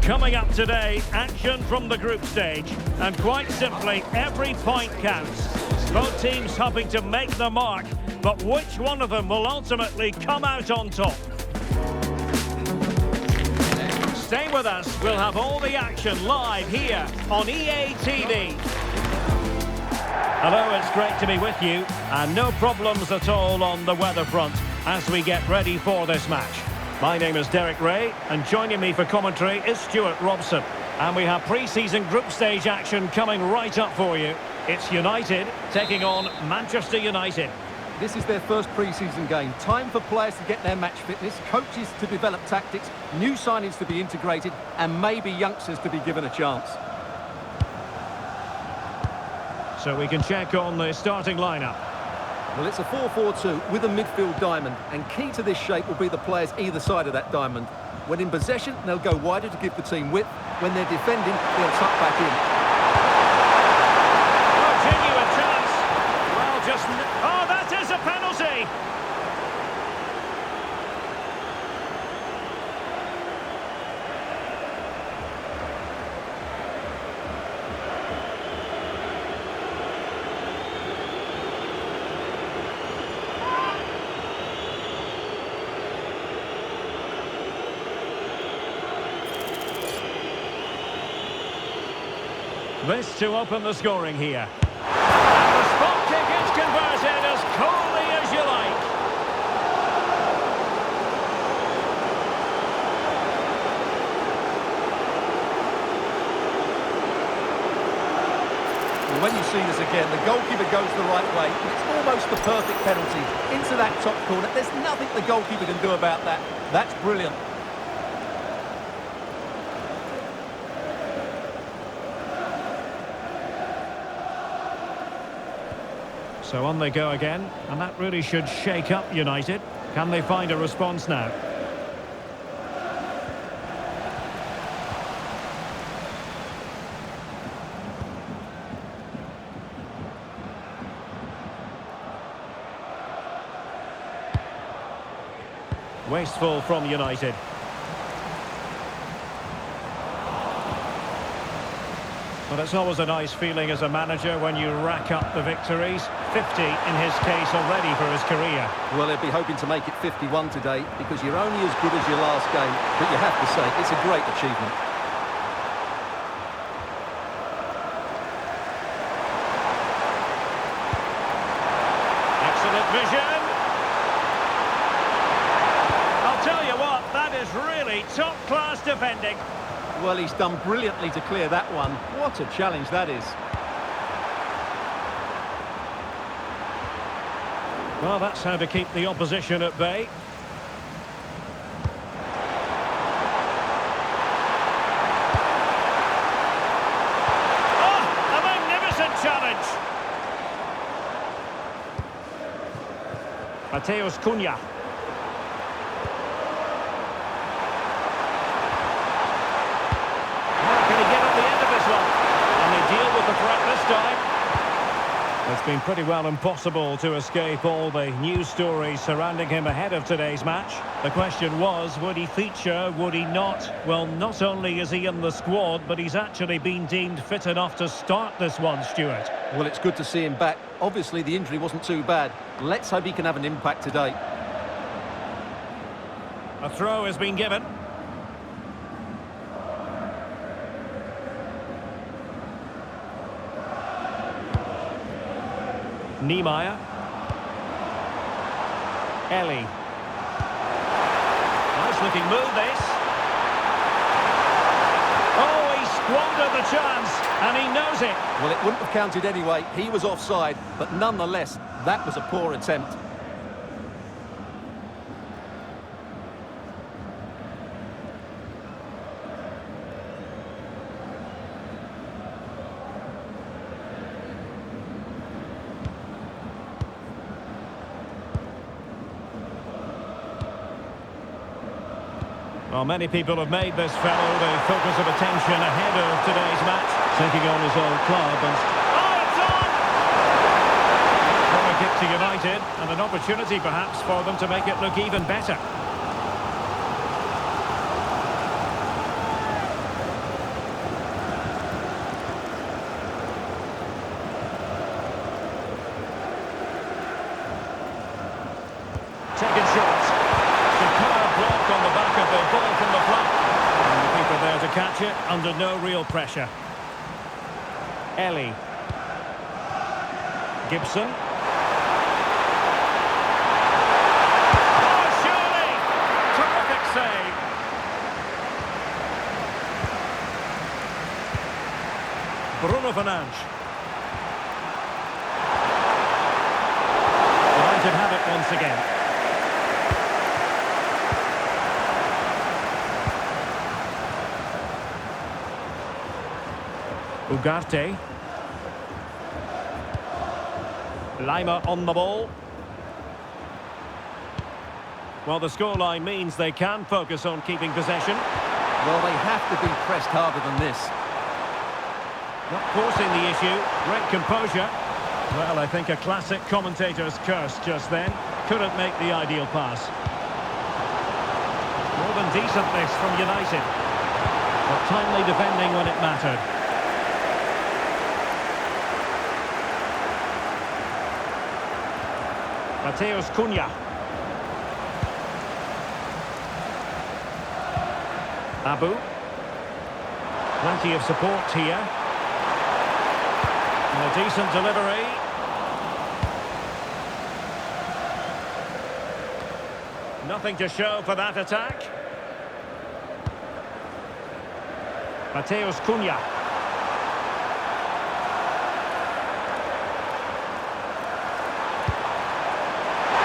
Coming up today, action from the group stage. And quite simply, every point counts. Both teams hoping to make the mark, but which one of them will ultimately come out on top? Stay with us, we'll have all the action live here on EA TV. Hello, it's great to be with you, and no problems at all on the weather front as we get ready for this match. My name is Derek Ray, and joining me for commentary is Stuart Robson. And we have pre-season group stage action coming right up for you. It's United taking on Manchester United. This is their first pre-season game. Time for players to get their match fitness, coaches to develop tactics, new signings to be integrated, and maybe youngsters to be given a chance. So we can check on the starting lineup. Well, it's a 4-4-2 with a midfield diamond, and key to this shape will be the players either side of that diamond. When in possession, they'll go wider to give the team width. When they're defending, they'll tuck back in. Oh, genuine chance. Well, just... Oh, that is a penalty! This to open the scoring here. And the spot kick is converted as coolly as you like. When you see this again, the goalkeeper goes the right way. It's almost the perfect penalty. Into that top corner. There's nothing the goalkeeper can do about that. That's brilliant. So on they go again, and that really should shake up United. Can they find a response now? Wasteful from United. But it's always a nice feeling as a manager when you rack up the victories. 50 in his case already for his career. Well, he'll be hoping to make it 51 today because you're only as good as your last game. But you have to say, it's a great achievement. Excellent vision. I'll tell you what, that is really top-class defending. Well, he's done brilliantly to clear that one. What a challenge that is. Well, that's how to keep the opposition at bay. Oh, a magnificent challenge. Mateus Cunha. It's been pretty well impossible to escape all the news stories surrounding him ahead of today's match. The question was, would he feature, would he not? Well, not only is he in the squad, but he's actually been deemed fit enough to start this one, Stuart. Well, it's good to see him back. Obviously, the injury wasn't too bad. Let's hope he can have an impact today. A throw has been given. Niemeyer. Ellie. Nice looking move this. Oh, he squandered the chance, and he knows it. Well, it wouldn't have counted anyway. He was offside, but nonetheless, that was a poor attempt. Well, many people have made this fellow the focus of attention ahead of today's match, taking on his old club. And oh, it's on! Corner kick to United, and an opportunity perhaps for them to make it look even better. catch it under no real pressure. Ellie. Gibson. Oh, surely! Terrific save. Bruno Fernandes. United have it once again. Ugarte. Lima on the ball. Well, the scoreline means they can focus on keeping possession. Well, they have to be pressed harder than this. Not forcing the issue. Great composure. Well, I think a classic commentator's curse just then. Couldn't make the ideal pass. More than decent this from United. But timely defending when it mattered. Mateus Cunha. Abu. Plenty of support here. And a decent delivery. Nothing to show for that attack. Mateus Cunha.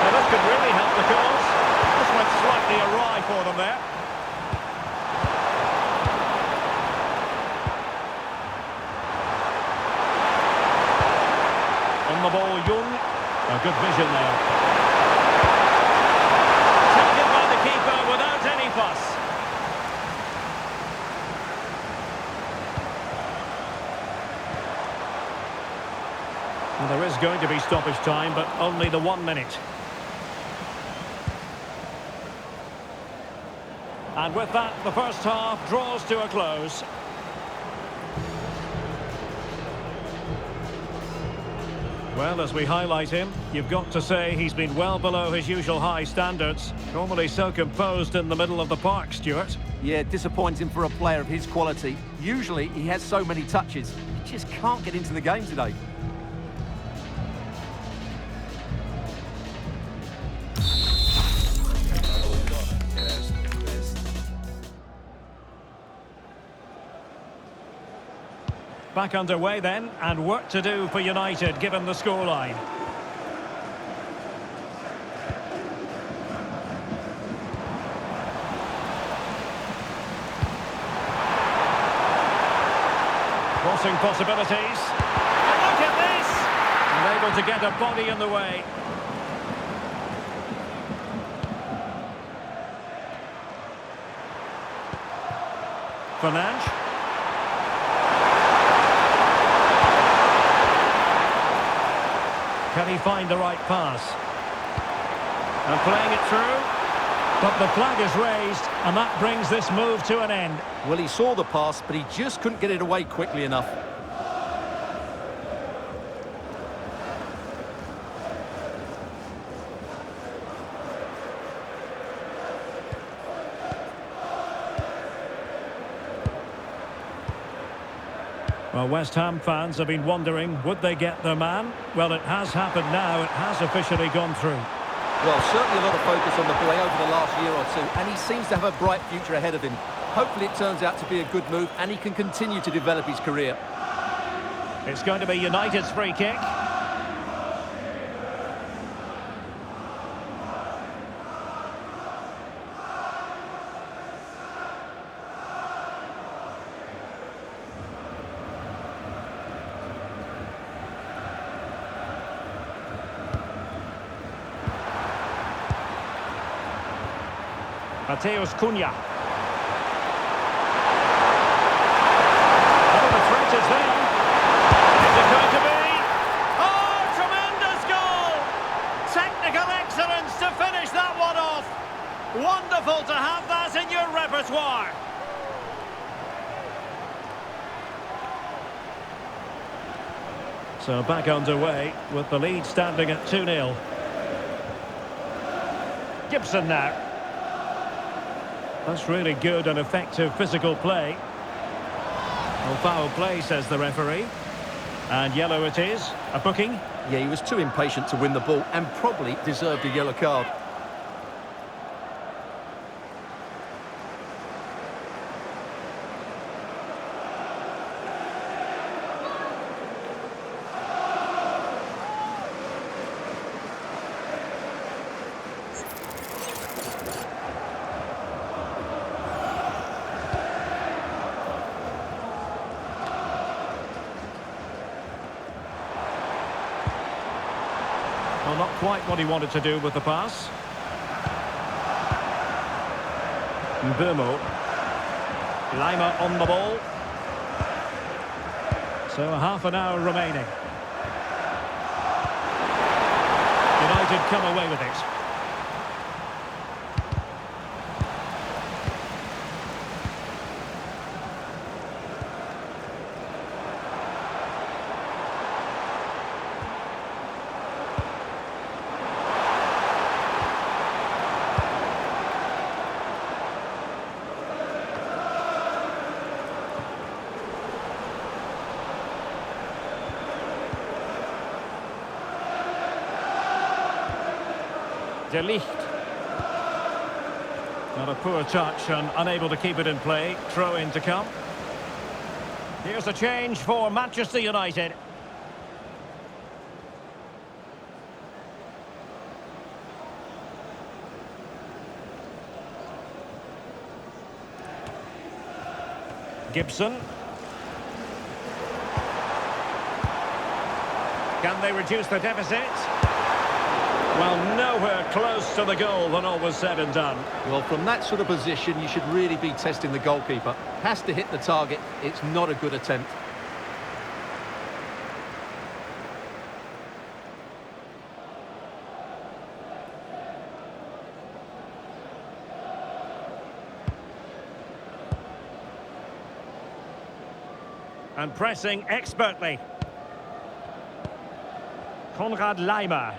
Well, this could really help the cause. This went slightly awry for them there. On the ball, Young. A good vision there. Taken by the keeper without any fuss. Well, there is going to be stoppage time, but only the 1 minute. And with that, the first half draws to a close. Well, as we highlight him, you've got to say he's been well below his usual high standards. Normally so composed in the middle of the park, Stuart. Yeah, disappointing for a player of his quality. Usually he has so many touches. He just can't get into the game today. Back underway then, and work to do for United, given the scoreline. Crossing possibilities. And look at this! And able to get a body in the way. Fernandes. Can he find the right pass? And playing it through. But the flag is raised, and that brings this move to an end. Well, he saw the pass, but he just couldn't get it away quickly enough. Well, West Ham fans have been wondering, would they get their man? Well, it has happened now. It has officially gone through. Well, certainly a lot of focus on the boy over the last year or two, and he seems to have a bright future ahead of him. Hopefully it turns out to be a good move, and he can continue to develop his career. It's going to be United's free kick. Mateus Cunha. Oh, the threat is there. Is it going to be? Oh, tremendous goal! Technical excellence to finish that one off. Wonderful to have that in your repertoire. So back underway with the lead standing at 2-0. Gibson now. That's really good and effective physical play. Well, foul play, says the referee. And yellow it is. A booking. Yeah, he was too impatient to win the ball and probably deserved a yellow card. Well, not quite what he wanted to do with the pass. Mbumo. Lima on the ball. So half an hour remaining. United come away with it. De Ligt. Not a poor touch and unable to keep it in play. Throw in to come. Here's a change for Manchester United. Gibson. Can they reduce the deficit? Well, nowhere close to the goal when all was said and done. Well, from that sort of position, you should really be testing the goalkeeper. Has to hit the target. It's not a good attempt. And pressing expertly. Konrad Laimer.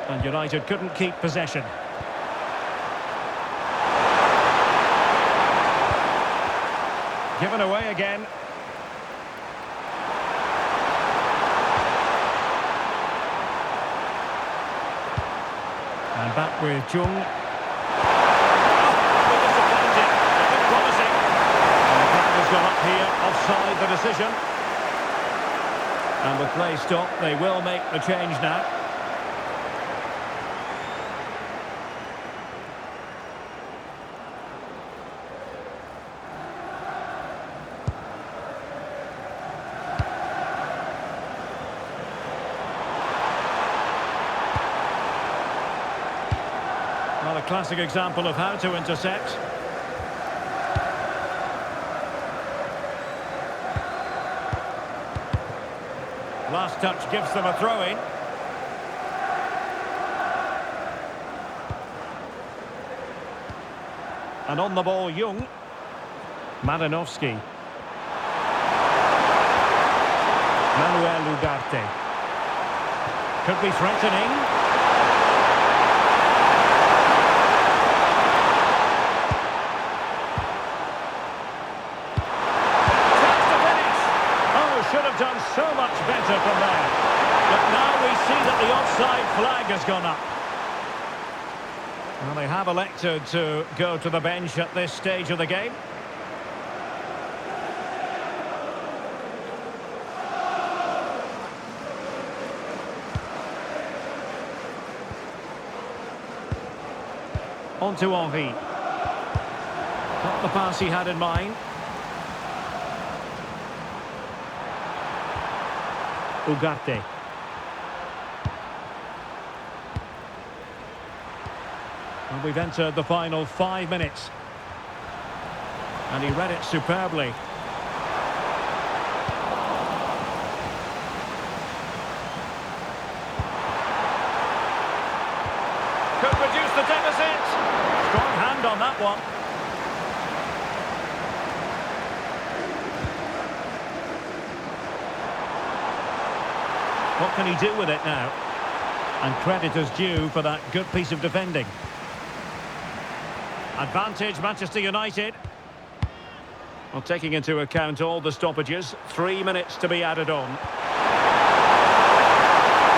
And United couldn't keep possession. Given away again. And back with Jung. Disappointed. A bit promising. And the flag has gone up here. Offside the decision. And with play stopped, they will make the change now. Well, a classic example of how to intercept. Last touch gives them a throw-in. And on the ball, Jung. Madanovsky. Manuel Ugarte. Could be threatening. Should have done so much better from there. But now we see that the offside flag has gone up. Well, they have elected to go to the bench at this stage of the game. On to Henry. Not the pass he had in mind. Ugarte. And we've entered the final 5 minutes. And he read it superbly. Could reduce the deficit. Strong hand on that one. What can he do with it now? And credit is due for that good piece of defending. Advantage Manchester United. Well, taking into account all the stoppages, 3 minutes to be added on.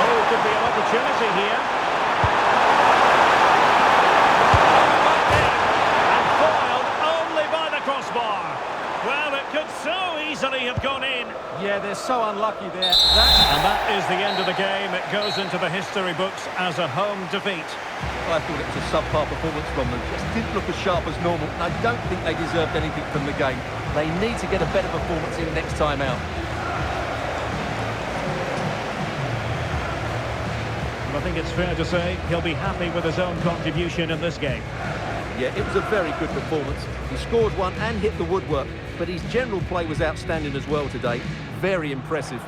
Oh, could be an opportunity here. And foiled only by the crossbar. Well, it could so easily have gone in. Yeah, they're so unlucky there. And that is the end of the game. It goes into the history books as a home defeat. I thought it was a subpar performance from them. Just didn't look as sharp as normal, and I don't think they deserved anything from the game. They need to get a better performance in next time out. I think it's fair to say he'll be happy with his own contribution in this game. Yeah, it was a very good performance. He scored one and hit the woodwork, but his general play was outstanding as well today. Very impressive.